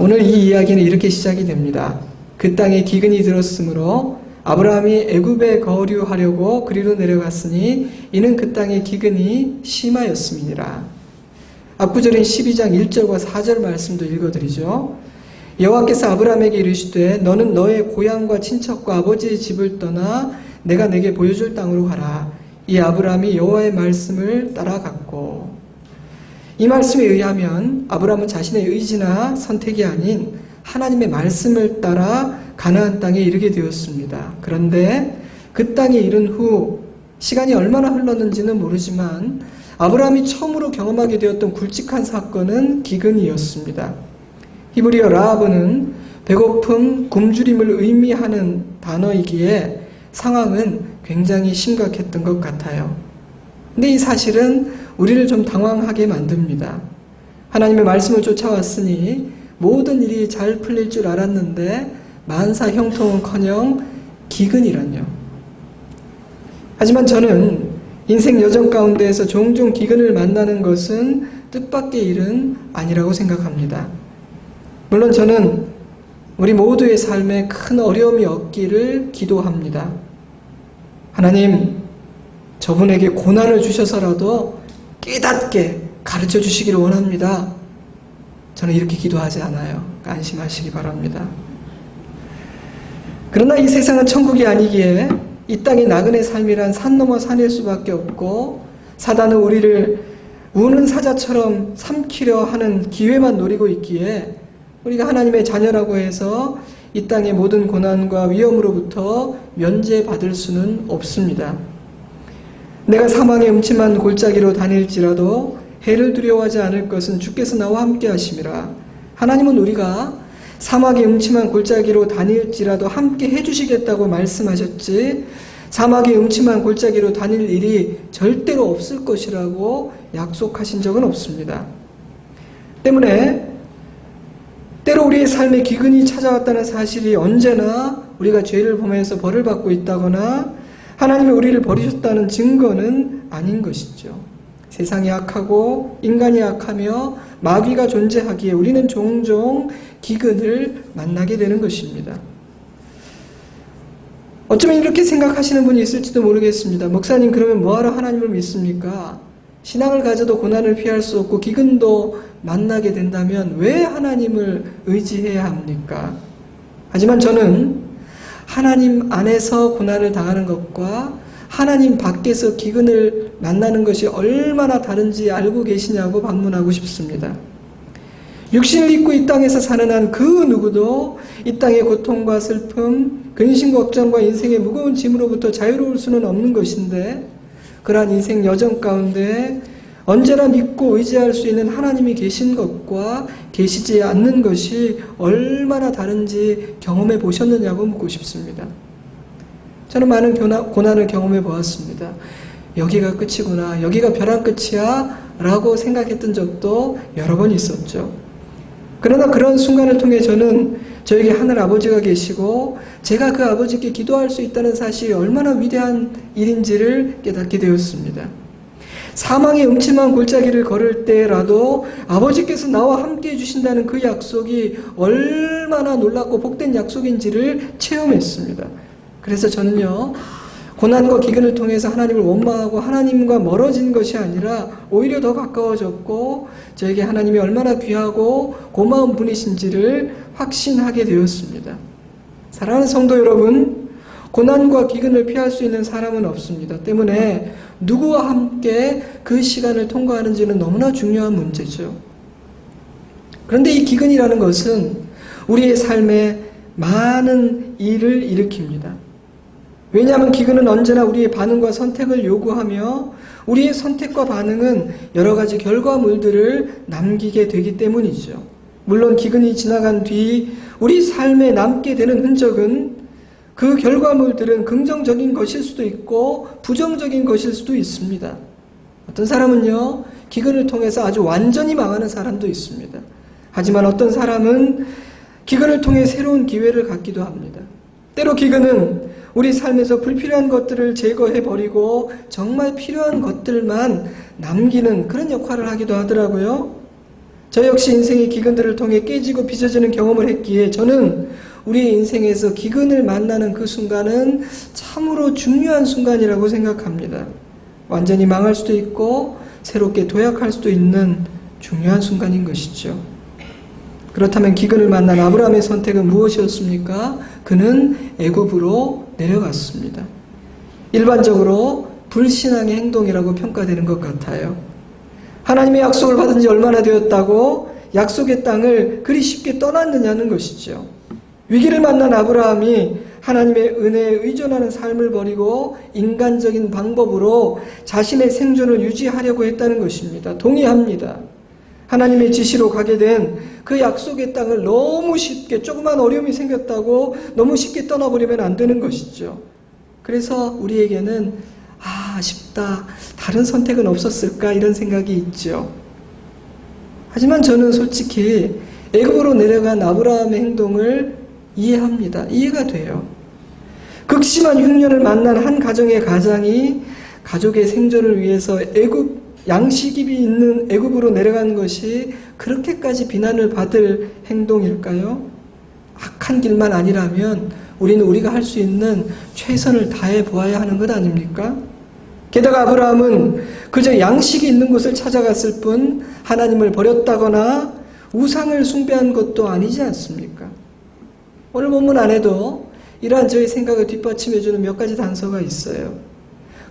오늘 이 이야기는 이렇게 시작이 됩니다. 그 땅에 기근이 들었으므로 아브라함이 애굽에 거류하려고 그리로 내려갔으니 이는 그 땅에 기근이 심하였음이니라. 앞구절인 12장 1절과 4절 말씀도 읽어드리죠. 여호와께서 아브라함에게 이르시되 너는 너의 고향과 친척과 아버지의 집을 떠나 내가 내게 보여줄 땅으로 가라. 이 아브라함이 여호와의 말씀을 따라갔고, 이 말씀에 의하면 아브라함은 자신의 의지나 선택이 아닌 하나님의 말씀을 따라 가나안 땅에 이르게 되었습니다. 그런데 그 땅에 이른 후 시간이 얼마나 흘렀는지는 모르지만 아브라함이 처음으로 경험하게 되었던 굵직한 사건은 기근이었습니다. 히브리어 라하브는 배고픔, 굶주림을 의미하는 단어이기에 상황은 굉장히 심각했던 것 같아요. 근데 이 사실은 우리를 좀 당황하게 만듭니다. 하나님의 말씀을 쫓아왔으니 모든 일이 잘 풀릴 줄 알았는데 만사 형통은커녕 기근이란요. 하지만 저는 인생 여정 가운데에서 종종 기근을 만나는 것은 뜻밖의 일은 아니라고 생각합니다. 물론 저는 우리 모두의 삶에 큰 어려움이 없기를 기도합니다. 하나님, 저분에게 고난을 주셔서라도 깨닫게 가르쳐 주시기를 원합니다. 저는 이렇게 기도하지 않아요. 안심하시기 바랍니다. 그러나 이 세상은 천국이 아니기에 이 땅의 나그네 삶이란 산 넘어 산일 수밖에 없고, 사단은 우리를 우는 사자처럼 삼키려 하는 기회만 노리고 있기에 우리가 하나님의 자녀라고 해서 이 땅의 모든 고난과 위험으로부터 면제받을 수는 없습니다. 내가 사망의 음침한 골짜기로 다닐지라도 해를 두려워하지 않을 것은 주께서 나와 함께 하심이라. 하나님은 우리가 사막의 음침한 골짜기로 다닐지라도 함께 해주시겠다고 말씀하셨지, 사막의 음침한 골짜기로 다닐 일이 절대로 없을 것이라고 약속하신 적은 없습니다. 때문에 때로 우리의 삶에 기근이 찾아왔다는 사실이 언제나 우리가 죄를 범해서 벌을 받고 있다거나 하나님이 우리를 버리셨다는 증거는 아닌 것이죠. 세상이 악하고 인간이 악하며 마귀가 존재하기에 우리는 종종 기근을 만나게 되는 것입니다. 어쩌면 이렇게 생각하시는 분이 있을지도 모르겠습니다. 목사님, 그러면 뭐하러 하나님을 믿습니까? 신앙을 가져도 고난을 피할 수 없고 기근도 만나게 된다면 왜 하나님을 의지해야 합니까? 하지만 저는 하나님 안에서 고난을 당하는 것과 하나님 밖에서 기근을 만나는 것이 얼마나 다른지 알고 계시냐고 반문하고 싶습니다. 육신을 입고 이 땅에서 사는 한 그 누구도 이 땅의 고통과 슬픔, 근심 걱정과 인생의 무거운 짐으로부터 자유로울 수는 없는 것인데, 그러한 인생 여정 가운데 언제나 믿고 의지할 수 있는 하나님이 계신 것과 계시지 않는 것이 얼마나 다른지 경험해 보셨느냐고 묻고 싶습니다. 저는 많은 고난을 경험해 보았습니다. 여기가 끝이구나, 여기가 벼랑 끝이야 라고 생각했던 적도 여러 번 있었죠. 그러나 그런 순간을 통해 저는 저에게 하늘 아버지가 계시고 제가 그 아버지께 기도할 수 있다는 사실이 얼마나 위대한 일인지를 깨닫게 되었습니다. 사망의 음침한 골짜기를 걸을 때라도 아버지께서 나와 함께 해주신다는 그 약속이 얼마나 놀랍고 복된 약속인지를 체험했습니다. 그래서 저는요, 고난과 기근을 통해서 하나님을 원망하고 하나님과 멀어진 것이 아니라 오히려 더 가까워졌고 저에게 하나님이 얼마나 귀하고 고마운 분이신지를 확신하게 되었습니다. 사랑하는 성도 여러분, 고난과 기근을 피할 수 있는 사람은 없습니다. 때문에 누구와 함께 그 시간을 통과하는지는 너무나 중요한 문제죠. 그런데 이 기근이라는 것은 우리의 삶에 많은 일을 일으킵니다. 왜냐하면 기근은 언제나 우리의 반응과 선택을 요구하며 우리의 선택과 반응은 여러 가지 결과물들을 남기게 되기 때문이죠. 물론 기근이 지나간 뒤 우리 삶에 남게 되는 흔적은 그 결과물들은 긍정적인 것일 수도 있고 부정적인 것일 수도 있습니다. 어떤 사람은요, 기근을 통해서 아주 완전히 망하는 사람도 있습니다. 하지만 어떤 사람은 기근을 통해 새로운 기회를 갖기도 합니다. 때로 기근은 우리 삶에서 불필요한 것들을 제거해버리고 정말 필요한 것들만 남기는 그런 역할을 하기도 하더라고요. 저 역시 인생의 기근들을 통해 깨지고 빚어지는 경험을 했기에 저는 우리의 인생에서 기근을 만나는 그 순간은 참으로 중요한 순간이라고 생각합니다. 완전히 망할 수도 있고 새롭게 도약할 수도 있는 중요한 순간인 것이죠. 그렇다면 기근을 만난 아브라함의 선택은 무엇이었습니까? 그는 애굽으로 내려갔습니다. 일반적으로 불신앙의 행동이라고 평가되는 것 같아요. 하나님의 약속을 받은 지 얼마나 되었다고 약속의 땅을 그리 쉽게 떠났느냐는 것이죠. 위기를 만난 아브라함이 하나님의 은혜에 의존하는 삶을 버리고 인간적인 방법으로 자신의 생존을 유지하려고 했다는 것입니다. 동의합니다. 하나님의 지시로 가게 된 그 약속의 땅을 너무 쉽게, 조그만 어려움이 생겼다고 너무 쉽게 떠나버리면 안 되는 것이죠. 그래서 우리에게는 아쉽다, 다른 선택은 없었을까 이런 생각이 있죠. 하지만 저는 솔직히 애굽으로 내려간 아브라함의 행동을 이해합니다. 이해가 돼요. 극심한 흉년을 만난 한 가정의 가장이 가족의 생존을 위해서 양식이 있는 애굽으로 내려간 것이 그렇게까지 비난을 받을 행동일까요? 악한 길만 아니라면 우리는 우리가 할 수 있는 최선을 다해 보아야 하는 것 아닙니까? 게다가 아브라함은 그저 양식이 있는 곳을 찾아갔을 뿐 하나님을 버렸다거나 우상을 숭배한 것도 아니지 않습니까? 오늘 본문 안에도 이러한 저의 생각을 뒷받침해주는 몇 가지 단서가 있어요.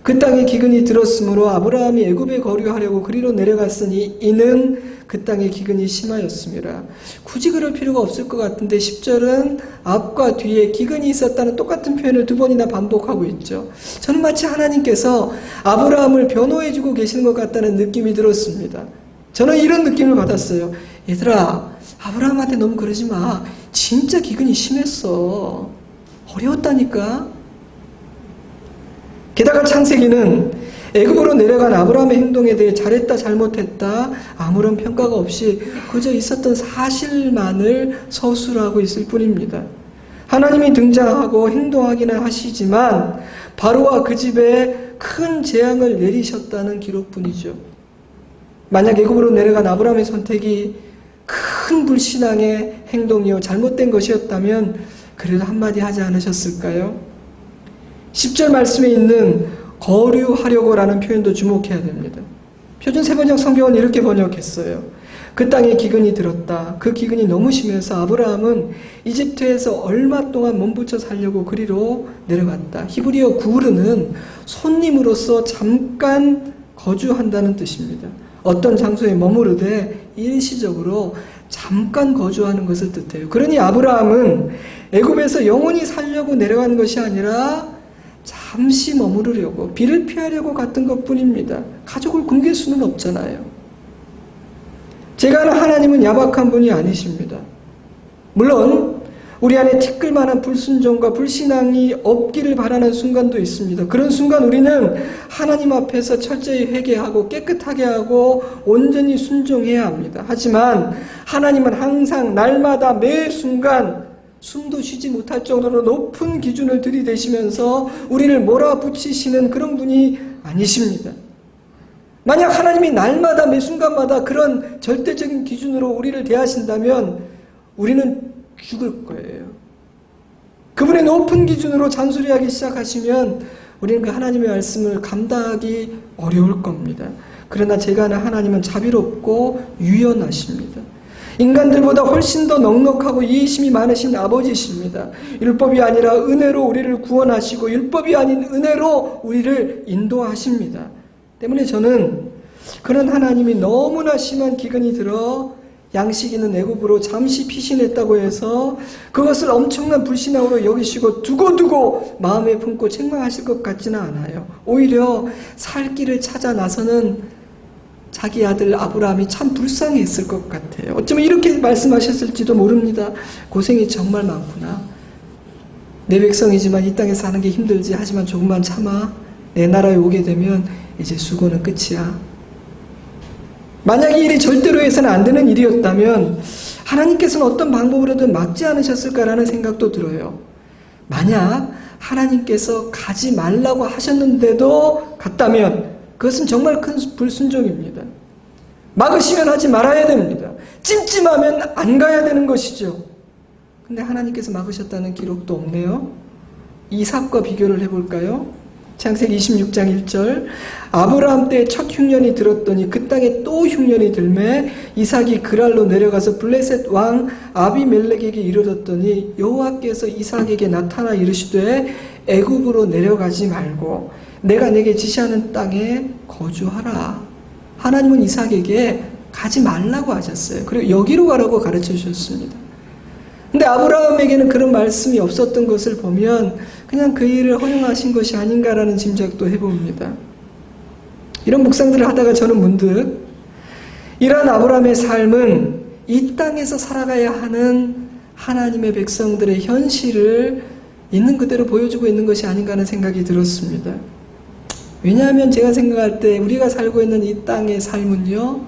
그 땅에 기근이 들었으므로 아브라함이 애굽에 거류하려고 그리로 내려갔으니 이는 그 땅에 기근이 심하였습니다. 굳이 그럴 필요가 없을 것 같은데 10절은 앞과 뒤에 기근이 있었다는 똑같은 표현을 두 번이나 반복하고 있죠. 저는 마치 하나님께서 아브라함을 변호해주고 계시는 것 같다는 느낌이 들었습니다. 저는 이런 느낌을 받았어요. 얘들아, 아브라함한테 너무 그러지 마. 진짜 기근이 심했어. 어려웠다니까. 게다가 창세기는 애굽으로 내려간 아브라함의 행동에 대해 잘했다 잘못했다 아무런 평가가 없이 그저 있었던 사실만을 서술하고 있을 뿐입니다. 하나님이 등장하고 행동하기는 하시지만 바로와 그 집에 큰 재앙을 내리셨다는 기록뿐이죠. 만약 애굽으로 내려간 아브라함의 선택이 큰 불신앙의 행동이요 잘못된 것이었다면 그래도 한마디 하지 않으셨을까요? 10절 말씀에 있는 거류하려고라는 표현도 주목해야 됩니다. 표준 세번역 성경은 이렇게 번역했어요. 그 땅에 기근이 들었다. 그 기근이 너무 심해서 아브라함은 이집트에서 얼마 동안 몸부쳐 살려고 그리로 내려갔다. 히브리어 구르는 손님으로서 잠깐 거주한다는 뜻입니다. 어떤 장소에 머무르되 일시적으로 잠깐 거주하는 것을 뜻해요. 그러니 아브라함은 애굽에서 영원히 살려고 내려간 것이 아니라 잠시 머무르려고, 비를 피하려고 갔던 것뿐입니다. 가족을 굶길 수는 없잖아요. 제가 아는 하나님은 야박한 분이 아니십니다. 물론 우리 안에 티끌만한 불순종과 불신앙이 없기를 바라는 순간도 있습니다. 그런 순간 우리는 하나님 앞에서 철저히 회개하고 깨끗하게 하고 온전히 순종해야 합니다. 하지만 하나님은 항상 날마다 매 순간 숨도 쉬지 못할 정도로 높은 기준을 들이대시면서 우리를 몰아붙이시는 그런 분이 아니십니다. 만약 하나님이 날마다 매 순간마다 그런 절대적인 기준으로 우리를 대하신다면 우리는 죽을 거예요. 그분의 높은 기준으로 잔소리하기 시작하시면 우리는 그 하나님의 말씀을 감당하기 어려울 겁니다. 그러나 제가 아는 하나님은 자비롭고 유연하십니다. 인간들보다 훨씬 더 넉넉하고 이해심이 많으신 아버지십니다. 율법이 아니라 은혜로 우리를 구원하시고 율법이 아닌 은혜로 우리를 인도하십니다. 때문에 저는 그런 하나님이 너무나 심한 기근이 들어 양식 있는 애굽으로 잠시 피신했다고 해서 그것을 엄청난 불신앙으로 여기시고 두고두고 마음에 품고 책망하실 것 같지는 않아요. 오히려 살 길을 찾아 나서는 자기 아들 아브라함이 참 불쌍했을 것 같아요. 어쩌면 이렇게 말씀하셨을지도 모릅니다. 고생이 정말 많구나. 내 백성이지만 이 땅에 사는 게 힘들지. 하지만 조금만 참아. 내 나라에 오게 되면 이제 수고는 끝이야. 만약 이 일이 절대로 해서는 안 되는 일이었다면 하나님께서는 어떤 방법으로든 막지 않으셨을까라는 생각도 들어요. 만약 하나님께서 가지 말라고 하셨는데도 갔다면 그것은 정말 큰 불순종입니다. 막으시면 하지 말아야 됩니다. 찜찜하면 안 가야 되는 것이죠. 근데 하나님께서 막으셨다는 기록도 없네요. 이삭과 비교를 해볼까요? 창세기 26장 1절 아브라함 때 첫 흉년이 들었더니 그 땅에 또 흉년이 들매 이삭이 그랄로 내려가서 블레셋 왕 아비멜렉에게 이르렀더니 여호와께서 이삭에게 나타나 이르시되 애굽으로 내려가지 말고 내가 내게 지시하는 땅에 거주하라. 하나님은 이삭에게 가지 말라고 하셨어요. 그리고 여기로 가라고 가르쳐 주셨습니다. 근데 아브라함에게는 그런 말씀이 없었던 것을 보면 그냥 그 일을 허용하신 것이 아닌가라는 짐작도 해봅니다. 이런 묵상들을 하다가 저는 문득 이러한 아브라함의 삶은 이 땅에서 살아가야 하는 하나님의 백성들의 현실을 있는 그대로 보여주고 있는 것이 아닌가 하는 생각이 들었습니다. 왜냐하면 제가 생각할 때 우리가 살고 있는 이 땅의 삶은요,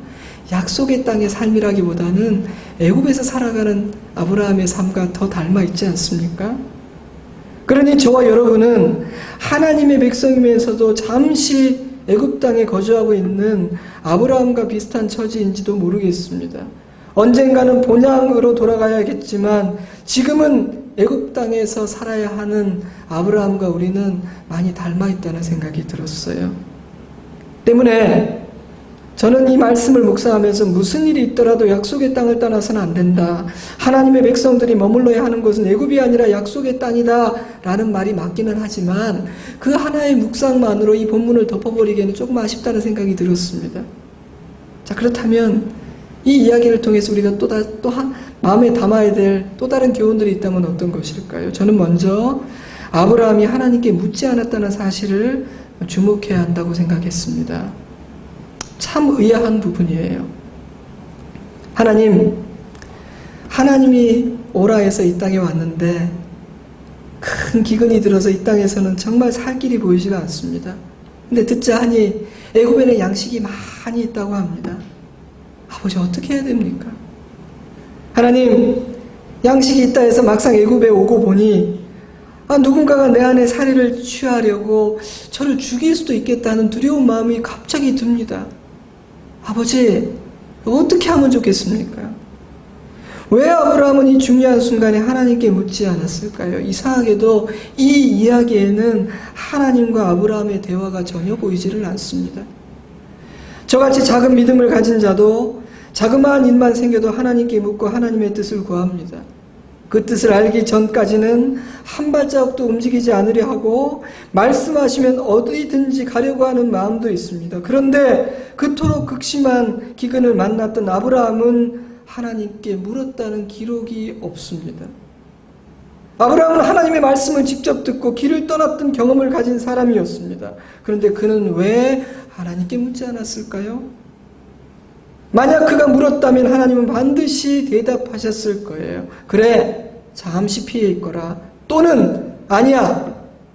약속의 땅의 삶이라기보다는 애굽에서 살아가는 아브라함의 삶과 더 닮아 있지 않습니까? 그러니 저와 여러분은 하나님의 백성이면서도 잠시 애굽 땅에 거주하고 있는 아브라함과 비슷한 처지인지도 모르겠습니다. 언젠가는 본향으로 돌아가야겠지만 지금은 애굽 땅에서 살아야 하는 아브라함과 우리는 많이 닮아 있다는 생각이 들었어요. 때문에 저는 이 말씀을 묵상하면서 무슨 일이 있더라도 약속의 땅을 떠나서는 안 된다. 하나님의 백성들이 머물러야 하는 곳은 애굽이 아니라 약속의 땅이다 라는 말이 맞기는 하지만 그 하나의 묵상만으로 이 본문을 덮어버리기에는 조금 아쉽다는 생각이 들었습니다. 자, 그렇다면 이 이야기를 통해서 우리가 마음에 담아야 될 또 다른 교훈들이 있다면 어떤 것일까요? 저는 먼저 아브라함이 하나님께 묻지 않았다는 사실을 주목해야 한다고 생각했습니다. 참 의아한 부분이에요. 하나님이 오라 해서 이 땅에 왔는데 큰 기근이 들어서 이 땅에서는 정말 살 길이 보이지가 않습니다. 근데 듣자 하니 애굽에는 양식이 많이 있다고 합니다. 아버지 어떻게 해야 됩니까? 하나님 양식이 있다 해서 막상 애굽에 오고 보니 누군가가 내 안에 살해를 취하려고 저를 죽일 수도 있겠다는 두려운 마음이 갑자기 듭니다. 아버지 어떻게 하면 좋겠습니까? 왜 아브라함은 이 중요한 순간에 하나님께 묻지 않았을까요? 이상하게도 이 이야기에는 하나님과 아브라함의 대화가 전혀 보이지를 않습니다. 저같이 작은 믿음을 가진 자도 자그마한 일만 생겨도 하나님께 묻고 하나님의 뜻을 구합니다. 그 뜻을 알기 전까지는 한 발자국도 움직이지 않으려 하고 말씀하시면 어디든지 가려고 하는 마음도 있습니다. 그런데 그토록 극심한 기근을 만났던 아브라함은 하나님께 물었다는 기록이 없습니다. 아브라함은 하나님의 말씀을 직접 듣고 길을 떠났던 경험을 가진 사람이었습니다. 그런데 그는 왜 하나님께 묻지 않았을까요? 만약 그가 물었다면 하나님은 반드시 대답하셨을 거예요. 그래, 잠시 피해 있거라. 또는 아니야,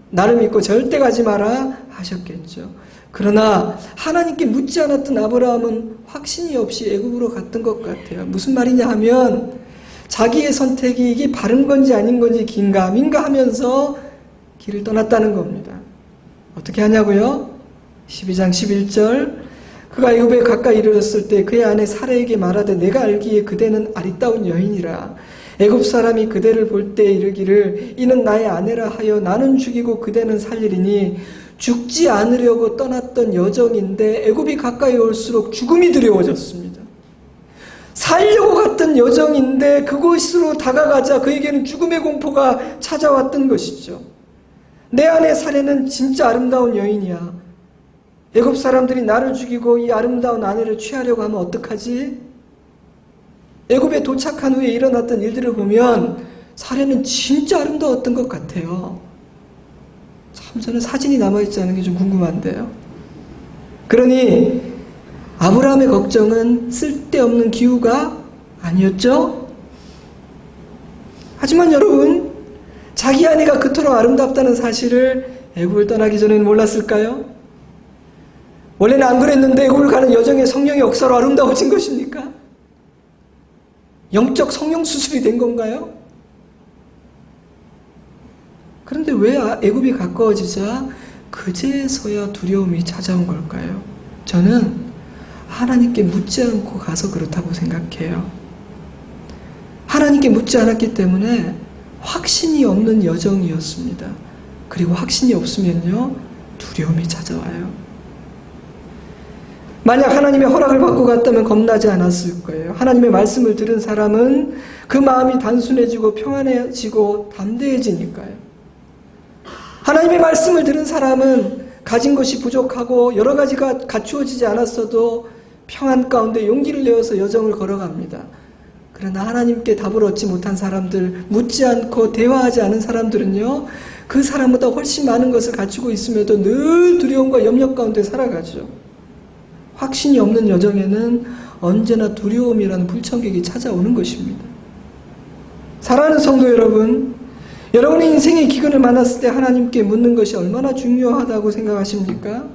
나를 믿고 절대 가지 마라 하셨겠죠. 그러나 하나님께 묻지 않았던 아브라함은 확신이 없이 애굽으로 갔던 것 같아요. 무슨 말이냐 하면 자기의 선택이 이게 바른 건지 아닌 건지 긴가민가 하면서 길을 떠났다는 겁니다. 어떻게 하냐고요? 12장 11절 그가 애굽에 가까이 이르렀을 때 그의 아내 사라에게 말하되 내가 알기에 그대는 아리따운 여인이라 애굽 사람이 그대를 볼 때 이르기를 이는 나의 아내라 하여 나는 죽이고 그대는 살리리니 죽지 않으려고 떠났던 여정인데 애굽이 가까이 올수록 죽음이 두려워졌습니다. 살려고 갔던 여정인데 그곳으로 다가가자 그에게는 죽음의 공포가 찾아왔던 것이죠. 내 아내 사례는 진짜 아름다운 여인이야. 애굽 사람들이 나를 죽이고 이 아름다운 아내를 취하려고 하면 어떡하지? 애굽에 도착한 후에 일어났던 일들을 보면 사례는 진짜 아름다웠던 것 같아요. 참 저는 사진이 남아있지 않은 게 좀 궁금한데요. 그러니 아브라함의 걱정은 쓸데없는 기우가 아니었죠? 하지만 여러분, 자기 아내가 그토록 아름답다는 사실을 애굽을 떠나기 전에는 몰랐을까요? 원래는 안 그랬는데 애굽을 가는 여정의 성령의 역사로 아름다워진 것입니까? 영적 성령 수술이 된 건가요? 그런데 왜 애굽이 가까워지자 그제서야 두려움이 찾아온 걸까요? 저는 하나님께 묻지 않고 가서 그렇다고 생각해요. 하나님께 묻지 않았기 때문에 확신이 없는 여정이었습니다. 그리고 확신이 없으면요, 두려움이 찾아와요. 만약 하나님의 허락을 받고 갔다면 겁나지 않았을 거예요. 하나님의 말씀을 들은 사람은 그 마음이 단순해지고 평안해지고 담대해지니까요. 하나님의 말씀을 들은 사람은 가진 것이 부족하고 여러 가지가 갖추어지지 않았어도 평안 가운데 용기를 내어서 여정을 걸어갑니다. 그러나 하나님께 답을 얻지 못한 사람들, 묻지 않고 대화하지 않은 사람들은요, 그 사람보다 훨씬 많은 것을 갖추고 있음에도 늘 두려움과 염려 가운데 살아가죠. 확신이 없는 여정에는 언제나 두려움이라는 불청객이 찾아오는 것입니다. 사랑하는 성도 여러분, 여러분의 인생의 기근을 만났을 때 하나님께 묻는 것이 얼마나 중요하다고 생각하십니까?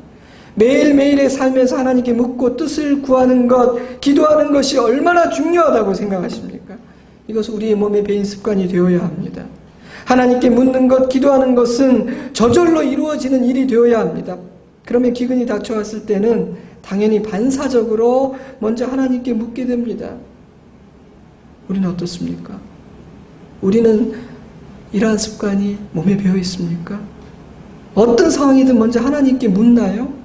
매일매일의 삶에서 하나님께 묻고 뜻을 구하는 것, 기도하는 것이 얼마나 중요하다고 생각하십니까? 이것은 우리의 몸에 배인 습관이 되어야 합니다. 하나님께 묻는 것, 기도하는 것은 저절로 이루어지는 일이 되어야 합니다. 그러면 기근이 닥쳐왔을 때는 당연히 반사적으로 먼저 하나님께 묻게 됩니다. 우리는 어떻습니까? 우리는 이러한 습관이 몸에 배어 있습니까? 어떤 상황이든 먼저 하나님께 묻나요?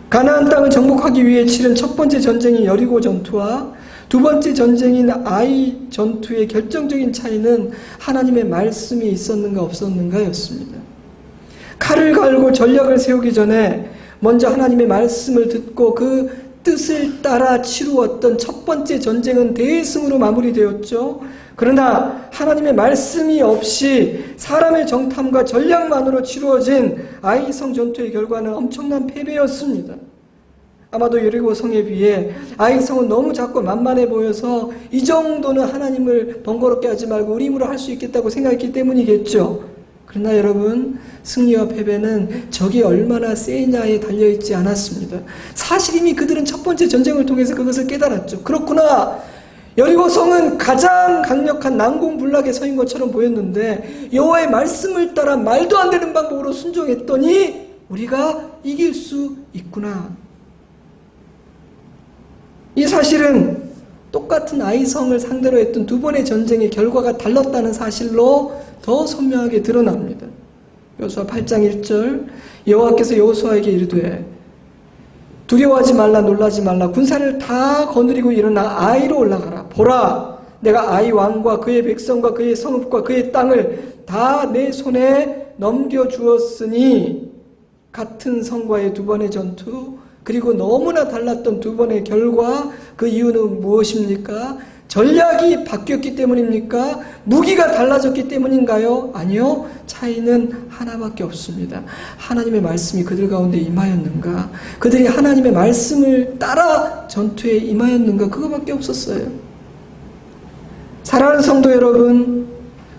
가나안 땅을 정복하기 위해 치른 첫 번째 전쟁인 여리고 전투와 두 번째 전쟁인 아이 전투의 결정적인 차이는 하나님의 말씀이 있었는가 없었는가였습니다. 칼을 갈고 전략을 세우기 전에 먼저 하나님의 말씀을 듣고 그 뜻을 따라 치루었던 첫 번째 전쟁은 대승으로 마무리되었죠. 그러나 하나님의 말씀이 없이 사람의 정탐과 전략만으로 치루어진 아이성 전투의 결과는 엄청난 패배였습니다. 아마도 여리고 성에 비해 아이성은 너무 작고 만만해 보여서 이 정도는 하나님을 번거롭게 하지 말고 우리 힘으로 할 수 있겠다고 생각했기 때문이겠죠. 그러나 여러분, 승리와 패배는 적이 얼마나 세냐에 달려있지 않았습니다. 사실 이미 그들은 첫 번째 전쟁을 통해서 그것을 깨달았죠. 그렇구나, 여리고성은 가장 강력한 난공불락의 성인 것처럼 보였는데 여호와의 말씀을 따라 말도 안 되는 방법으로 순종했더니 우리가 이길 수 있구나. 이 사실은 똑같은 아이성을 상대로 했던 두 번의 전쟁의 결과가 달랐다는 사실로 더 선명하게 드러납니다. 여호수아 8장 1절, 여호와께서 여호수아에게 이르되 두려워하지 말라, 놀라지 말라, 군사를 다 거느리고 일어나 아이로 올라가라. 보라, 내가 아이 왕과 그의 백성과 그의 성읍과 그의 땅을 다 내 손에 넘겨주었으니. 같은 성과의 두 번의 전투, 그리고 너무나 달랐던 두 번의 결과, 그 이유는 무엇입니까? 전략이 바뀌었기 때문입니까? 무기가 달라졌기 때문인가요? 아니요. 차이는 하나밖에 없습니다. 하나님의 말씀이 그들 가운데 임하였는가? 그들이 하나님의 말씀을 따라 전투에 임하였는가? 그거밖에 없었어요. 사랑하는 성도 여러분,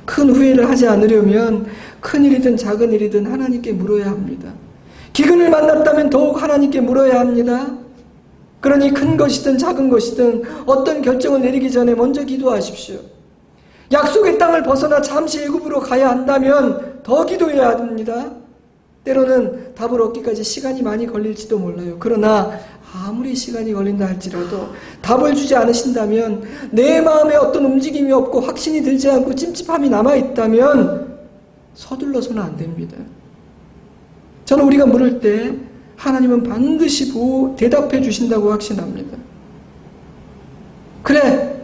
큰 후회를 하지 않으려면 큰 일이든 작은 일이든 하나님께 물어야 합니다. 기근을 만났다면 더욱 하나님께 물어야 합니다. 그러니 큰 것이든 작은 것이든 어떤 결정을 내리기 전에 먼저 기도하십시오. 약속의 땅을 벗어나 잠시 애굽으로 가야 한다면 더 기도해야 합니다. 때로는 답을 얻기까지 시간이 많이 걸릴지도 몰라요. 그러나 아무리 시간이 걸린다 할지라도 답을 주지 않으신다면, 내 마음에 어떤 움직임이 없고 확신이 들지 않고 찜찜함이 남아있다면 서둘러서는 안 됩니다. 저는 우리가 물을 때 하나님은 반드시 대답해 주신다고 확신합니다. 그래,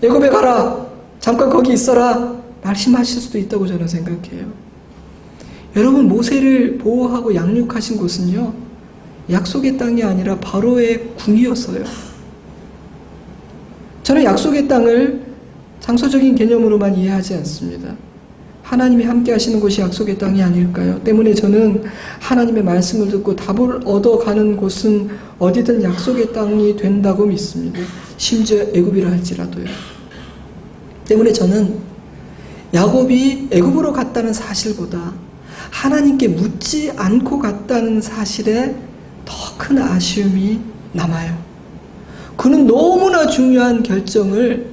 애굽에 가라, 잠깐 거기 있어라, 말씀하실 수도 있다고 저는 생각해요. 여러분, 모세를 보호하고 양육하신 곳은요, 약속의 땅이 아니라 바로의 궁이었어요. 저는 약속의 땅을 장소적인 개념으로만 이해하지 않습니다. 하나님이 함께 하시는 곳이 약속의 땅이 아닐까요? 때문에 저는 하나님의 말씀을 듣고 답을 얻어가는 곳은 어디든 약속의 땅이 된다고 믿습니다. 심지어 애굽이라 할지라도요. 때문에 저는 야곱이 애굽으로 갔다는 사실보다 하나님께 묻지 않고 갔다는 사실에 더 큰 아쉬움이 남아요. 그는 너무나 중요한 결정을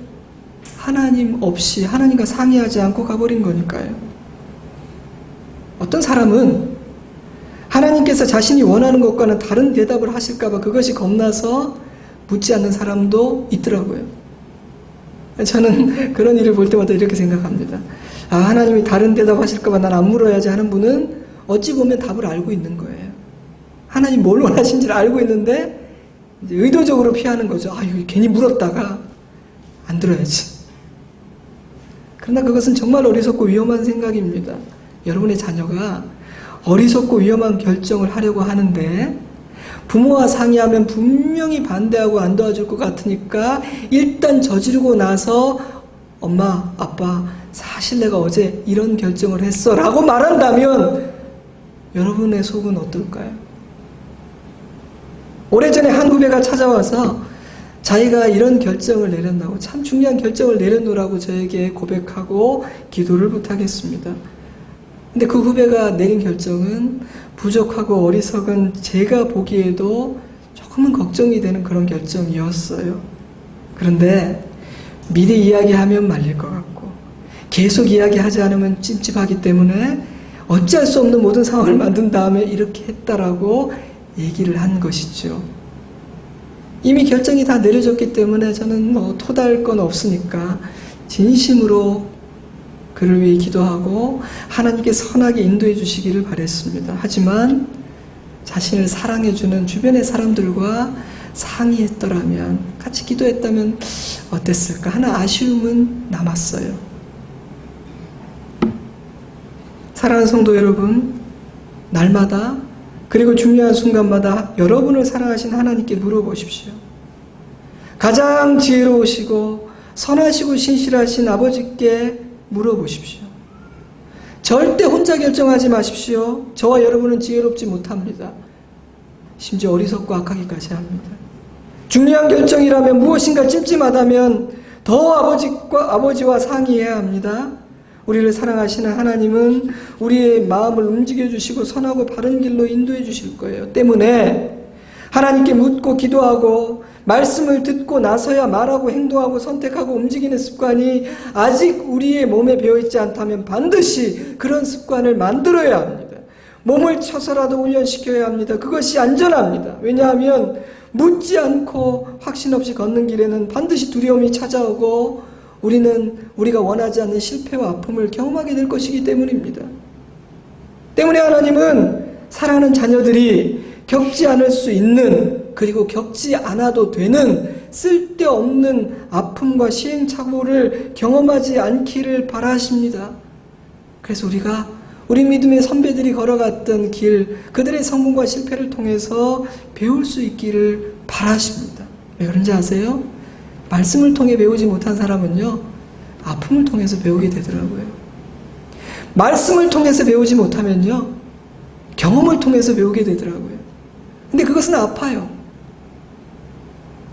하나님 없이, 하나님과 상의하지 않고 가버린 거니까요. 어떤 사람은 하나님께서 자신이 원하는 것과는 다른 대답을 하실까봐 그것이 겁나서 묻지 않는 사람도 있더라고요. 저는 그런 일을 볼 때마다 이렇게 생각합니다. 아, 하나님이 다른 대답 하실까봐 난 안 물어야지 하는 분은 어찌 보면 답을 알고 있는 거예요. 하나님 뭘 원하신지를 알고 있는데 이제 의도적으로 피하는 거죠. 아, 이거 괜히 물었다가 안 들어야지. 그러나 그것은 정말 어리석고 위험한 생각입니다. 여러분의 자녀가 어리석고 위험한 결정을 하려고 하는데 부모와 상의하면 분명히 반대하고 안 도와줄 것 같으니까 일단 저지르고 나서 엄마, 아빠, 사실 내가 어제 이런 결정을 했어 라고 말한다면 여러분의 속은 어떨까요? 오래전에 한 후배가 찾아와서 자기가 이런 결정을 내렸다고, 참 중요한 결정을 내려놓으라고 저에게 고백하고 기도를 부탁했습니다. 근데 그 후배가 내린 결정은 부족하고 어리석은 제가 보기에도 조금은 걱정이 되는 그런 결정이었어요. 그런데 미리 이야기하면 말릴 것 같고 계속 이야기하지 않으면 찝찝하기 때문에 어찌할 수 없는 모든 상황을 만든 다음에 이렇게 했다라고 얘기를 한 것이죠. 이미 결정이 다 내려졌기 때문에 저는 토달 건 없으니까 진심으로 그를 위해 기도하고 하나님께 선하게 인도해 주시기를 바랬습니다. 하지만 자신을 사랑해주는 주변의 사람들과 상의했더라면, 같이 기도했다면 어땠을까 하는 아쉬움은 남았어요. 사랑하는 성도 여러분, 날마다 그리고 중요한 순간마다 여러분을 사랑하신 하나님께 물어보십시오. 가장 지혜로우시고 선하시고 신실하신 아버지께 물어보십시오. 절대 혼자 결정하지 마십시오. 저와 여러분은 지혜롭지 못합니다. 심지어 어리석고 악하기까지 합니다. 중요한 결정이라면, 무엇인가 찜찜하다면 더 아버지와 상의해야 합니다. 우리를 사랑하시는 하나님은 우리의 마음을 움직여주시고 선하고 바른 길로 인도해 주실 거예요. 때문에 하나님께 묻고 기도하고 말씀을 듣고 나서야 말하고 행동하고 선택하고 움직이는 습관이 아직 우리의 몸에 배어있지 않다면 반드시 그런 습관을 만들어야 합니다. 몸을 쳐서라도 훈련시켜야 합니다. 그것이 안전합니다. 왜냐하면 묻지 않고 확신 없이 걷는 길에는 반드시 두려움이 찾아오고 우리는 우리가 원하지 않는 실패와 아픔을 경험하게 될 것이기 때문입니다. 때문에 하나님은 사랑하는 자녀들이 겪지 않을 수 있는, 그리고 겪지 않아도 되는 쓸데없는 아픔과 시행착오를 경험하지 않기를 바라십니다. 그래서 우리가 우리 믿음의 선배들이 걸어갔던 길, 그들의 성공과 실패를 통해서 배울 수 있기를 바라십니다. 왜 그런지 아세요? 말씀을 통해 배우지 못한 사람은요, 아픔을 통해서 배우게 되더라고요. 말씀을 통해서 배우지 못하면요, 경험을 통해서 배우게 되더라고요. 근데 그것은 아파요.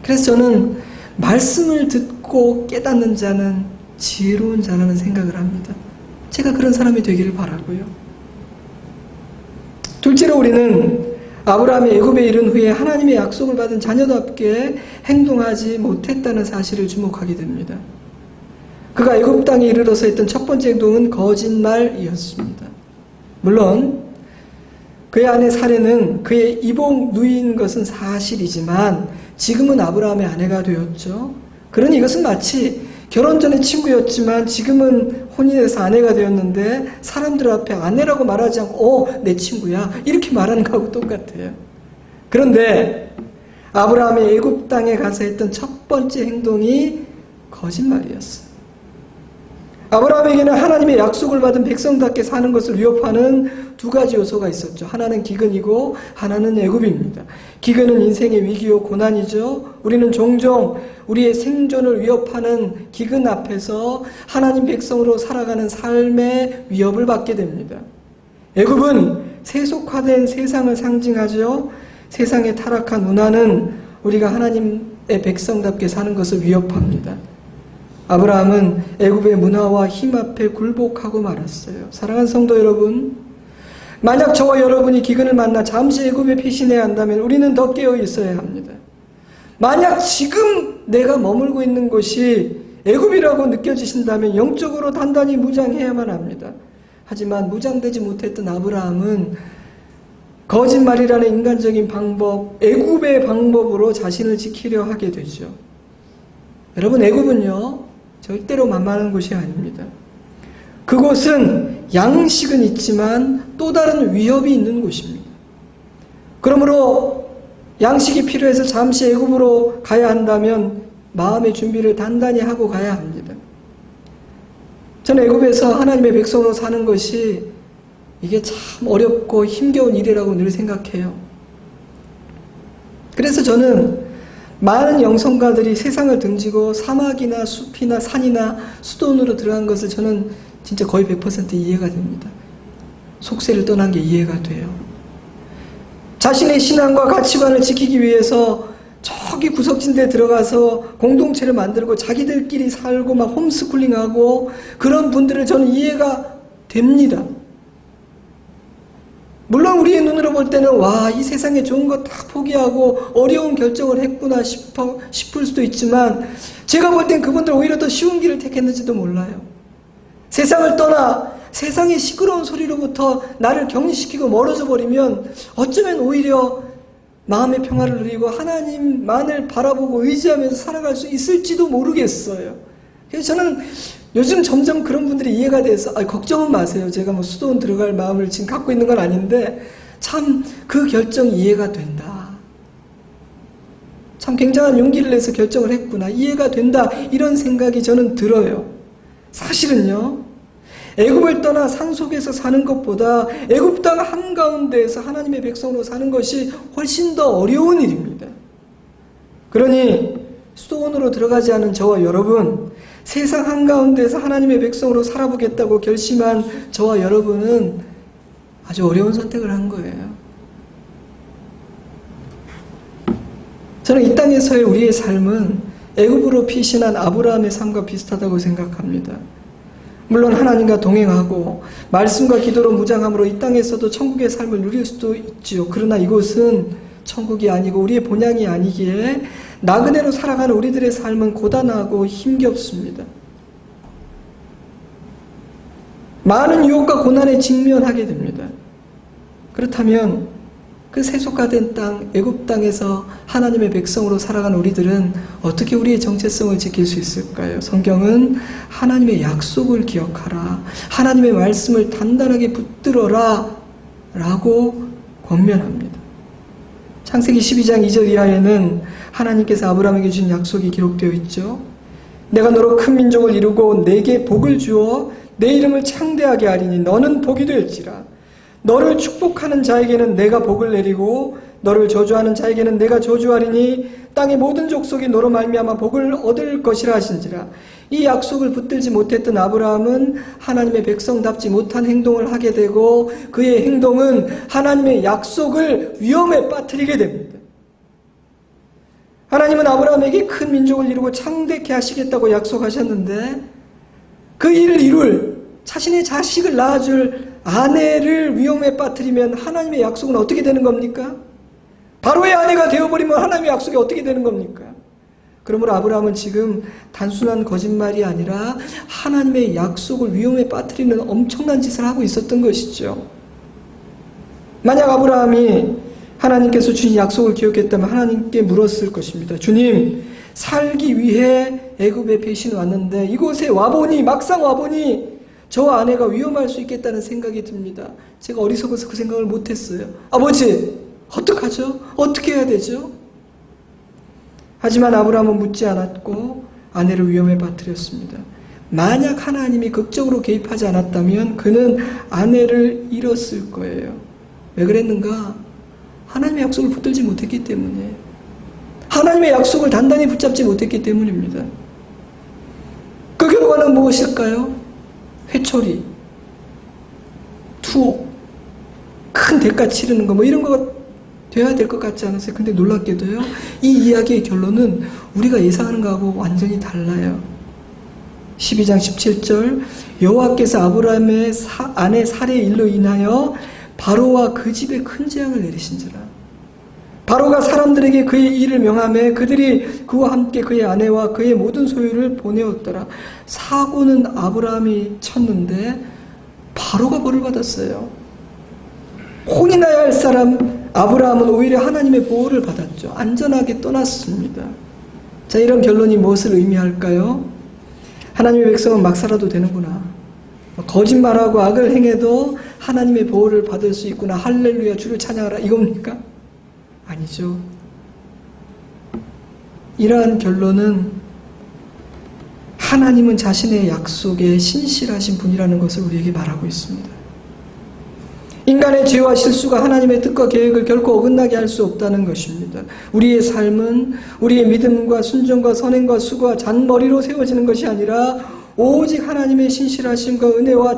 그래서 저는 말씀을 듣고 깨닫는 자는 지혜로운 자라는 생각을 합니다. 제가 그런 사람이 되기를 바라고요. 둘째로 우리는 아브라함이 애굽에 이른 후에 하나님의 약속을 받은 자녀답게 행동하지 못했다는 사실을 주목하게 됩니다. 그가 애굽 땅에 이르러서 했던 첫 번째 행동은 거짓말이었습니다. 물론 그의 아내 사레는 그의 이복 누이인 것은 사실이지만 지금은 아브라함의 아내가 되었죠. 그러니 이것은 마치 결혼 전에 친구였지만 지금은 혼인해서 아내가 되었는데 사람들 앞에 아내라고 말하지 않고 내 친구야 이렇게 말하는 거하고 똑같아요. 그런데 아브라함이 애굽 땅에 가서 했던 첫 번째 행동이 거짓말이었어요. 아브라함에게는 하나님의 약속을 받은 백성답게 사는 것을 위협하는 두 가지 요소가 있었죠. 하나는 기근이고 하나는 애굽입니다. 기근은 인생의 위기요 고난이죠. 우리는 종종 우리의 생존을 위협하는 기근 앞에서 하나님 백성으로 살아가는 삶의 위협을 받게 됩니다. 애굽은 세속화된 세상을 상징하죠. 세상의 타락한 문화는 우리가 하나님의 백성답게 사는 것을 위협합니다. 아브라함은 애굽의 문화와 힘 앞에 굴복하고 말았어요. 사랑하는 성도 여러분, 만약 저와 여러분이 기근을 만나 잠시 애굽에 피신해야 한다면 우리는 더 깨어 있어야 합니다. 만약 지금 내가 머물고 있는 곳이 애굽이라고 느껴지신다면 영적으로 단단히 무장해야만 합니다. 하지만 무장되지 못했던 아브라함은 거짓말이라는 인간적인 방법, 애굽의 방법으로 자신을 지키려 하게 되죠. 여러분, 애굽은요 절대로 만만한 곳이 아닙니다. 그곳은 양식은 있지만 또 다른 위협이 있는 곳입니다. 그러므로 양식이 필요해서 잠시 애굽으로 가야 한다면 마음의 준비를 단단히 하고 가야 합니다. 저는 애굽에서 하나님의 백성으로 사는 것이 이게 참 어렵고 힘겨운 일이라고 늘 생각해요. 그래서 저는 많은 영성가들이 세상을 등지고 사막이나 숲이나 산이나 수도원으로 들어간 것을 저는 진짜 거의 100% 이해가 됩니다. 속세를 떠난 게 이해가 돼요. 자신의 신앙과 가치관을 지키기 위해서 저기 구석진 데 들어가서 공동체를 만들고 자기들끼리 살고 막 홈스쿨링하고 그런 분들을 저는 이해가 됩니다. 물론 우리의 눈으로 볼 때는 와, 이 세상에 좋은 거 다 포기하고 어려운 결정을 했구나 싶을 수도 있지만 제가 볼 땐 그분들 오히려 더 쉬운 길을 택했는지도 몰라요. 세상을 떠나 세상의 시끄러운 소리로부터 나를 격리시키고 멀어져 버리면 어쩌면 오히려 마음의 평화를 누리고 하나님만을 바라보고 의지하면서 살아갈 수 있을지도 모르겠어요. 그래서 저는 요즘 점점 그런 분들이 이해가 돼서 걱정은 마세요. 제가 뭐 수도원 들어갈 마음을 지금 갖고 있는 건 아닌데 참 그 결정이 이해가 된다. 참 굉장한 용기를 내서 결정을 했구나. 이해가 된다. 이런 생각이 저는 들어요. 사실은요. 애굽을 떠나 산속에서 사는 것보다 애굽 땅 한가운데에서 하나님의 백성으로 사는 것이 훨씬 더 어려운 일입니다. 그러니 수도원으로 들어가지 않은 저와 여러분, 세상 한가운데에서 하나님의 백성으로 살아보겠다고 결심한 저와 여러분은 아주 어려운 선택을 한 거예요. 저는 이 땅에서의 우리의 삶은 애굽으로 피신한 아브라함의 삶과 비슷하다고 생각합니다. 물론 하나님과 동행하고 말씀과 기도로 무장함으로 이 땅에서도 천국의 삶을 누릴 수도 있지요. 그러나 이곳은 천국이 아니고 우리의 본향이 아니기에 나그네로 살아가는 우리들의 삶은 고단하고 힘겹습니다. 많은 유혹과 고난에 직면하게 됩니다. 그렇다면 그 세속화된 땅, 애굽 땅에서 하나님의 백성으로 살아가는 우리들은 어떻게 우리의 정체성을 지킬 수 있을까요? 성경은 하나님의 약속을 기억하라, 하나님의 말씀을 단단하게 붙들어라 라고 권면합니다. 창세기 12장 2절 이하에는 하나님께서 아브라함에게 주신 약속이 기록되어 있죠. 내가 너로 큰 민족을 이루고 내게 복을 주어 내 이름을 창대하게 하리니 너는 복이 될지라. 너를 축복하는 자에게는 내가 복을 내리고 너를 저주하는 자에게는 내가 저주하리니 땅의 모든 족속이 너로 말미암아 복을 얻을 것이라 하신지라. 이 약속을 붙들지 못했던 아브라함은 하나님의 백성답지 못한 행동을 하게 되고 그의 행동은 하나님의 약속을 위험에 빠뜨리게 됩니다. 하나님은 아브라함에게 큰 민족을 이루고 창대케 하시겠다고 약속하셨는데 그 일을 이룰 자신의 자식을 낳아줄 아내를 위험에 빠뜨리면 하나님의 약속은 어떻게 되는 겁니까? 바로의 아내가 되어버리면 하나님의 약속이 어떻게 되는 겁니까? 그러므로 아브라함은 지금 단순한 거짓말이 아니라 하나님의 약속을 위험에 빠뜨리는 엄청난 짓을 하고 있었던 것이죠. 만약 아브라함이 하나님께서 주신 약속을 기억했다면 하나님께 물었을 것입니다. 주님, 살기 위해 애굽에 배신 왔는데 이곳에 와보니 막상 와보니 저 아내가 위험할 수 있겠다는 생각이 듭니다. 제가 어리석어서 그 생각을 못했어요. 아버지, 어떡하죠? 어떻게 해야 되죠? 하지만 아브라함은 묻지 않았고 아내를 위험에 빠뜨렸습니다. 만약 하나님이 극적으로 개입하지 않았다면 그는 아내를 잃었을 거예요. 왜 그랬는가? 하나님의 약속을 붙들지 못했기 때문에, 하나님의 약속을 단단히 붙잡지 못했기 때문입니다. 그 결과는 무엇일까요? 회초리, 투옥, 큰 대가 치르는 거 이런 거 돼야 될 것 같지 않으세요? 근데 놀랍게도요, 이 이야기의 결론은 우리가 예상하는 거하고 완전히 달라요. 12장 17절 여호와께서 아브라함의 아내 사레의 일로 인하여 바로와 그 집에 큰 재앙을 내리신지라. 바로가 사람들에게 그의 일을 명하매 그들이 그와 함께 그의 아내와 그의 모든 소유를 보내었더라. 사고는 아브라함이 쳤는데 바로가 벌을 받았어요. 혼인해야 할 사람 아브라함은 오히려 하나님의 보호를 받았죠. 안전하게 떠났습니다. 자, 이런 결론이 무엇을 의미할까요? 하나님의 백성은 막 살아도 되는구나. 거짓말하고 악을 행해도 하나님의 보호를 받을 수 있구나. 할렐루야, 주를 찬양하라, 이겁니까? 아니죠. 이러한 결론은 하나님은 자신의 약속에 신실하신 분이라는 것을 우리에게 말하고 있습니다. 인간의 죄와 실수가 하나님의 뜻과 계획을 결코 어긋나게 할 수 없다는 것입니다. 우리의 삶은 우리의 믿음과 순종과 선행과 수고와 잔머리로 세워지는 것이 아니라 오직 하나님의 신실하심과 은혜와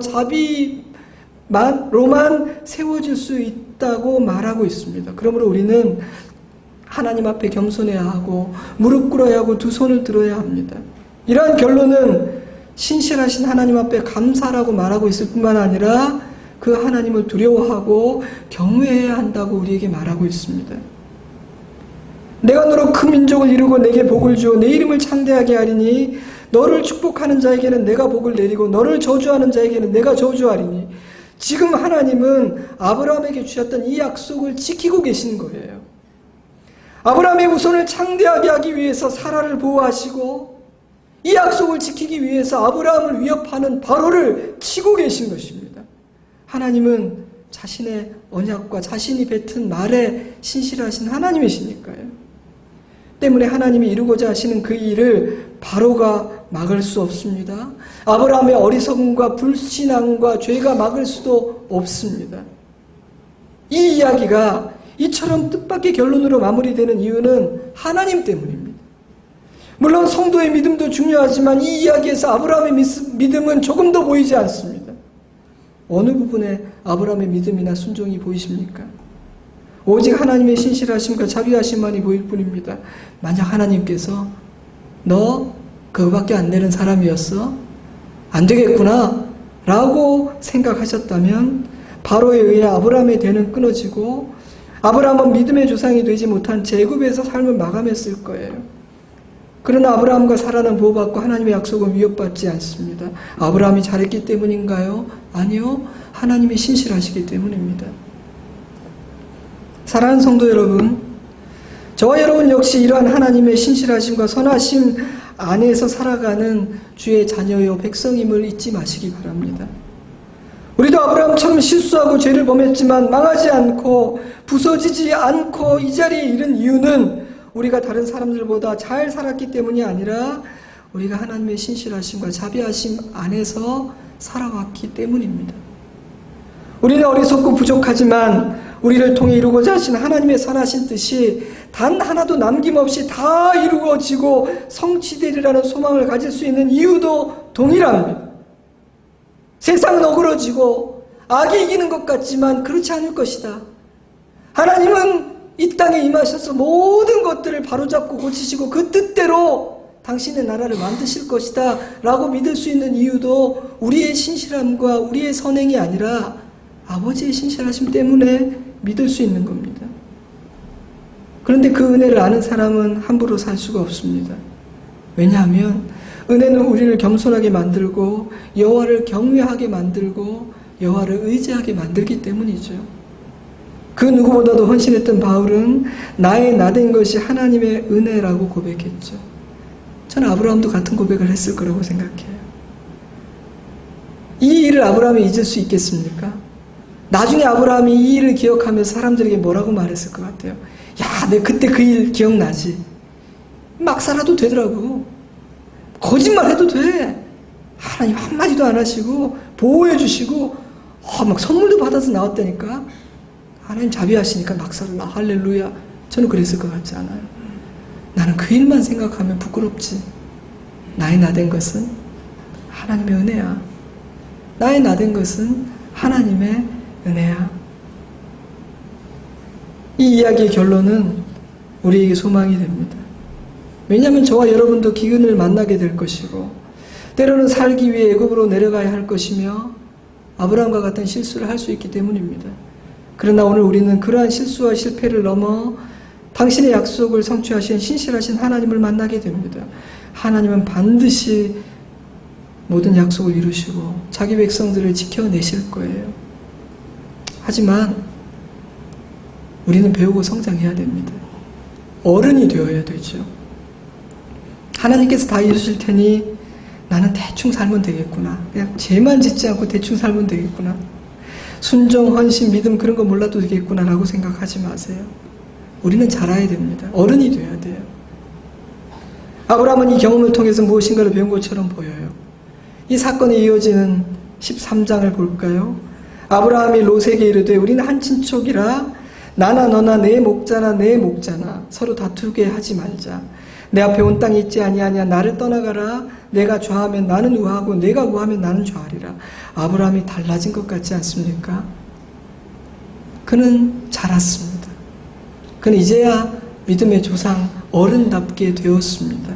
자비로만 세워질 수 있다고 말하고 있습니다. 그러므로 우리는 하나님 앞에 겸손해야 하고 무릎 꿇어야 하고 두 손을 들어야 합니다. 이러한 결론은 신실하신 하나님 앞에 감사라고 말하고 있을 뿐만 아니라 그 하나님을 두려워하고 경외해야 한다고 우리에게 말하고 있습니다. 내가 너로 큰 민족을 이루고 내게 복을 주어 내 이름을 창대하게 하리니 너를 축복하는 자에게는 내가 복을 내리고 너를 저주하는 자에게는 내가 저주하리니. 지금 하나님은 아브라함에게 주셨던 이 약속을 지키고 계신 거예요. 아브라함의 후손을 창대하게 하기 위해서 사라를 보호하시고 이 약속을 지키기 위해서 아브라함을 위협하는 바로를 치고 계신 것입니다. 하나님은 자신의 언약과 자신이 뱉은 말에 신실하신 하나님이시니까요. 때문에 하나님이 이루고자 하시는 그 일을 바로가 막을 수 없습니다. 아브라함의 어리석음과 불신앙과 죄가 막을 수도 없습니다. 이 이야기가 이처럼 뜻밖의 결론으로 마무리되는 이유는 하나님 때문입니다. 물론 성도의 믿음도 중요하지만 이 이야기에서 아브라함의 믿음은 조금 더 보이지 않습니다. 어느 부분에 아브라함의 믿음이나 순종이 보이십니까? 오직 하나님의 신실하심과 자비하심만이 보일 뿐입니다. 만약 하나님께서 너 그거밖에 안 되는 사람이었어? 안 되겠구나 라고 생각하셨다면 바로에 의해 아브라함의 대는 끊어지고 아브라함은 믿음의 조상이 되지 못한 제굽에서 삶을 마감했을 거예요. 그러나 아브라함과 사라는 보호받고 하나님의 약속은 위협받지 않습니다. 아브라함이 잘했기 때문인가요? 아니요. 하나님이 신실하시기 때문입니다. 사랑하는 성도 여러분, 저와 여러분 역시 이러한 하나님의 신실하심과 선하심 안에서 살아가는 주의 자녀요 백성임을 잊지 마시기 바랍니다. 우리도 아브라함처럼 실수하고 죄를 범했지만 망하지 않고 부서지지 않고 이 자리에 이른 이유는 우리가 다른 사람들보다 잘 살았기 때문이 아니라 우리가 하나님의 신실하심과 자비하심 안에서 살아왔기 때문입니다. 우리는 어리석고 부족하지만 우리를 통해 이루고자 하신 하나님의 선하신 뜻이 단 하나도 남김없이 다 이루어지고 성취되리라는 소망을 가질 수 있는 이유도 동일합니다. 세상은 어그러지고 악이 이기는 것 같지만 그렇지 않을 것이다. 하나님은 이 땅에 임하셔서 모든 것들을 바로잡고 고치시고 그 뜻대로 당신의 나라를 만드실 것이다 라고 믿을 수 있는 이유도 우리의 신실함과 우리의 선행이 아니라 아버지의 신실하심 때문에 믿을 수 있는 겁니다. 그런데 그 은혜를 아는 사람은 함부로 살 수가 없습니다. 왜냐하면 은혜는 우리를 겸손하게 만들고 여호와를 경외하게 만들고 여호와를 의지하게 만들기 때문이죠. 그 누구보다도 헌신했던 바울은 나의 나된 것이 하나님의 은혜라고 고백했죠. 저는 아브라함도 같은 고백을 했을 거라고 생각해요. 이 일을 아브라함이 잊을 수 있겠습니까? 나중에 아브라함이 이 일을 기억하면서 사람들에게 뭐라고 말했을 것 같아요? 야, 내 그때 그 일 기억나지? 막 살아도 되더라고. 거짓말 해도 돼. 하나님 한마디도 안 하시고 보호해 주시고 막 선물도 받아서 나왔다니까. 하나님 자비하시니까 막 살라. 할렐루야. 저는 그랬을 것 같지 않아요. 나는 그 일만 생각하면 부끄럽지. 나의 나된 것은 하나님의 은혜야. 나의 나된 것은 하나님의 은혜야. 이 이야기의 결론은 우리에게 소망이 됩니다. 왜냐하면 저와 여러분도 기근을 만나게 될 것이고 때로는 살기 위해 애굽으로 내려가야 할 것이며 아브라함과 같은 실수를 할 수 있기 때문입니다. 그러나 오늘 우리는 그러한 실수와 실패를 넘어 당신의 약속을 성취하신 신실하신 하나님을 만나게 됩니다. 하나님은 반드시 모든 약속을 이루시고 자기 백성들을 지켜내실 거예요. 하지만 우리는 배우고 성장해야 됩니다. 어른이 되어야 되죠. 하나님께서 다 이루실 테니 나는 대충 살면 되겠구나. 그냥 죄만 짓지 않고 대충 살면 되겠구나. 순종, 헌신, 믿음 그런 거 몰라도 되겠구나라고 생각하지 마세요. 우리는 자라야 됩니다. 어른이 돼야 돼요. 아브라함은 이 경험을 통해서 무엇인가를 배운 것처럼 보여요. 이 사건이 이어지는 13장을 볼까요? 아브라함이 롯에게 이르되 우리는 한 친족이라 나나 너나 내 목자나 내 목자나 서로 다투게 하지 말자. 내 앞에 온 땅이 있지 아니하냐. 나를 떠나가라. 내가 좌하면 나는 우하고 내가 우하면 나는 좌하리라. 아브라함이 달라진 것 같지 않습니까? 그는 자랐습니다. 그는 이제야 믿음의 조상 어른답게 되었습니다.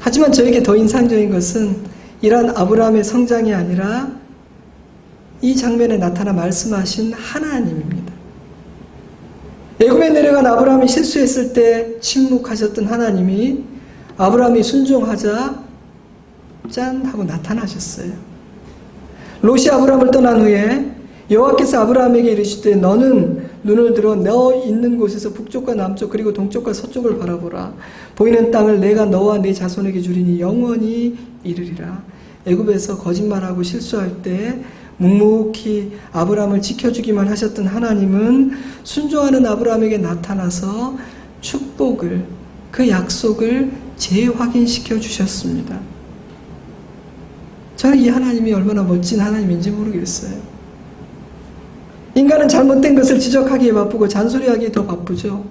하지만 저에게 더 인상적인 것은 이러한 아브라함의 성장이 아니라 이 장면에 나타나 말씀하신 하나님입니다. 애굽에 내려간 아브라함이 실수했을 때 침묵하셨던 하나님이 아브라함이 순종하자 짠 하고 나타나셨어요. 롯이 아브라함을 떠난 후에 여호와께서 아브라함에게 이르시되 너는 눈을 들어 너 있는 곳에서 북쪽과 남쪽 그리고 동쪽과 서쪽을 바라보라. 보이는 땅을 내가 너와 네 자손에게 주리니 영원히 이르리라. 애굽에서 거짓말하고 실수할 때 묵묵히 아브라함을 지켜주기만 하셨던 하나님은 순종하는 아브라함에게 나타나서 축복을, 그 약속을 재확인시켜 주셨습니다. 저는 이 하나님이 얼마나 멋진 하나님인지 모르겠어요. 인간은 잘못된 것을 지적하기에 바쁘고 잔소리하기에 더 바쁘죠.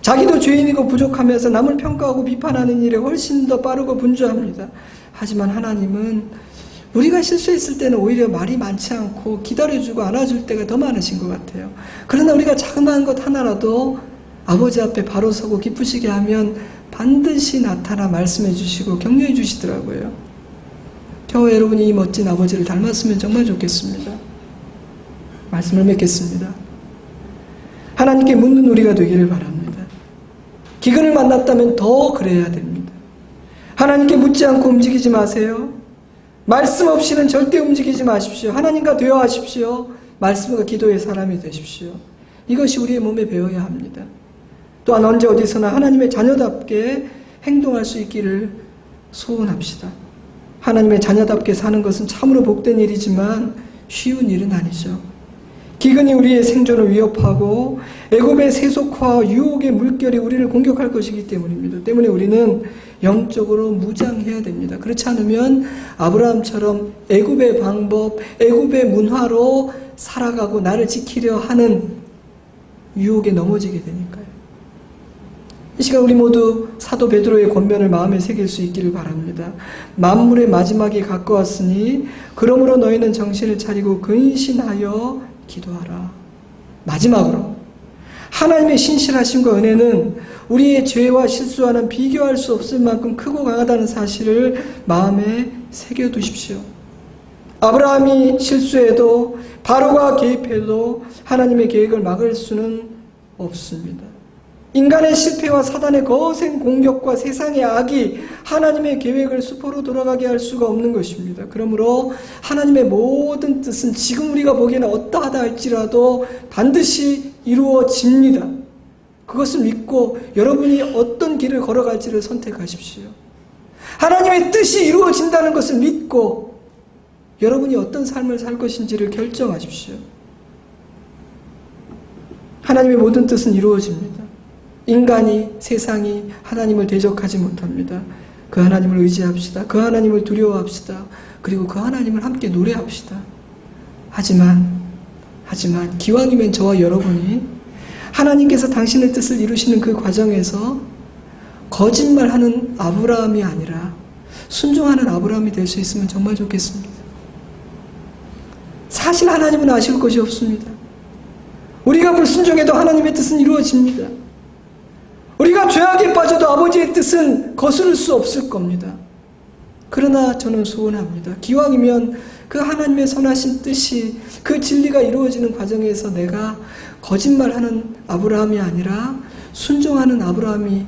자기도 죄인이고 부족하면서 남을 평가하고 비판하는 일에 훨씬 더 빠르고 분주합니다. 하지만 하나님은 우리가 실수했을 때는 오히려 말이 많지 않고 기다려주고 안아줄 때가 더 많으신 것 같아요. 그러나 우리가 작은 것 하나라도 아버지 앞에 바로 서고 기쁘시게 하면 반드시 나타나 말씀해 주시고 격려해 주시더라고요. 저와 여러분이 이 멋진 아버지를 닮았으면 정말 좋겠습니다. 말씀을 맺겠습니다. 하나님께 묻는 우리가 되기를 바랍니다. 기근을 만났다면 더 그래야 됩니다. 하나님께 묻지 않고 움직이지 마세요. 말씀 없이는 절대 움직이지 마십시오. 하나님과 대화하십시오. 말씀과 기도의 사람이 되십시오. 이것이 우리의 몸에 배워야 합니다. 또한 언제 어디서나 하나님의 자녀답게 행동할 수 있기를 소원합시다. 하나님의 자녀답게 사는 것은 참으로 복된 일이지만 쉬운 일은 아니죠. 기근이 우리의 생존을 위협하고 애굽의 세속화와 유혹의 물결이 우리를 공격할 것이기 때문입니다. 때문에 우리는 영적으로 무장해야 됩니다. 그렇지 않으면 아브라함처럼 애굽의 방법, 애굽의 문화로 살아가고 나를 지키려 하는 유혹에 넘어지게 되니까요. 이 시간 우리 모두 사도 베드로의 권면을 마음에 새길 수 있기를 바랍니다. 만물의 마지막이 가까웠으니 그러므로 너희는 정신을 차리고 근신하여 기도하라. 마지막으로 하나님의 신실하심과 은혜는 우리의 죄와 실수와는 비교할 수 없을 만큼 크고 강하다는 사실을 마음에 새겨두십시오. 아브라함이 실수해도 바로가 개입해도 하나님의 계획을 막을 수는 없습니다. 인간의 실패와 사단의 거센 공격과 세상의 악이 하나님의 계획을 수포로 돌아가게 할 수가 없는 것입니다. 그러므로 하나님의 모든 뜻은 지금 우리가 보기에는 어떠하다 할지라도 반드시 이루어집니다. 그것을 믿고 여러분이 어떤 길을 걸어갈지를 선택하십시오. 하나님의 뜻이 이루어진다는 것을 믿고 여러분이 어떤 삶을 살 것인지를 결정하십시오. 하나님의 모든 뜻은 이루어집니다. 인간이, 세상이 하나님을 대적하지 못합니다. 그 하나님을 의지합시다. 그 하나님을 두려워합시다. 그리고 그 하나님을 함께 노래합시다. 하지만 기왕이면 저와 여러분이 하나님께서 당신의 뜻을 이루시는 그 과정에서 거짓말하는 아브라함이 아니라 순종하는 아브라함이 될 수 있으면 정말 좋겠습니다. 사실 하나님은 아쉬울 것이 없습니다. 우리가 불순종해도 하나님의 뜻은 이루어집니다. 우리가 죄악에 빠져도 아버지의 뜻은 거스를 수 없을 겁니다. 그러나 저는 소원합니다. 기왕이면 그 하나님의 선하신 뜻이, 그 진리가 이루어지는 과정에서 내가 거짓말하는 아브라함이 아니라 순종하는 아브라함이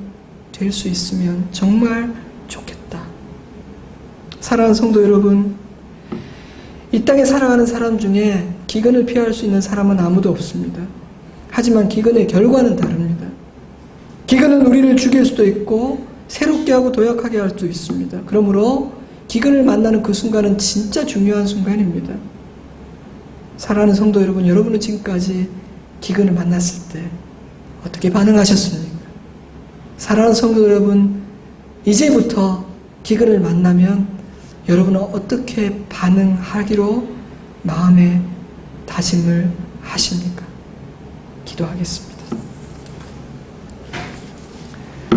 될 수 있으면 정말 좋겠다. 사랑하는 성도 여러분, 이 땅에 살아가는 사람 중에 기근을 피할 수 있는 사람은 아무도 없습니다. 하지만 기근의 결과는 다릅니다. 기근은 우리를 죽일 수도 있고 새롭게 하고 도약하게 할 수도 있습니다. 그러므로 기근을 만나는 그 순간은 진짜 중요한 순간입니다. 사랑하는 성도 여러분, 여러분은 지금까지 기근을 만났을 때 어떻게 반응하셨습니까? 사랑하는 성도 여러분, 이제부터 기근을 만나면 여러분은 어떻게 반응하기로 마음에 다짐을 하십니까? 기도하겠습니다.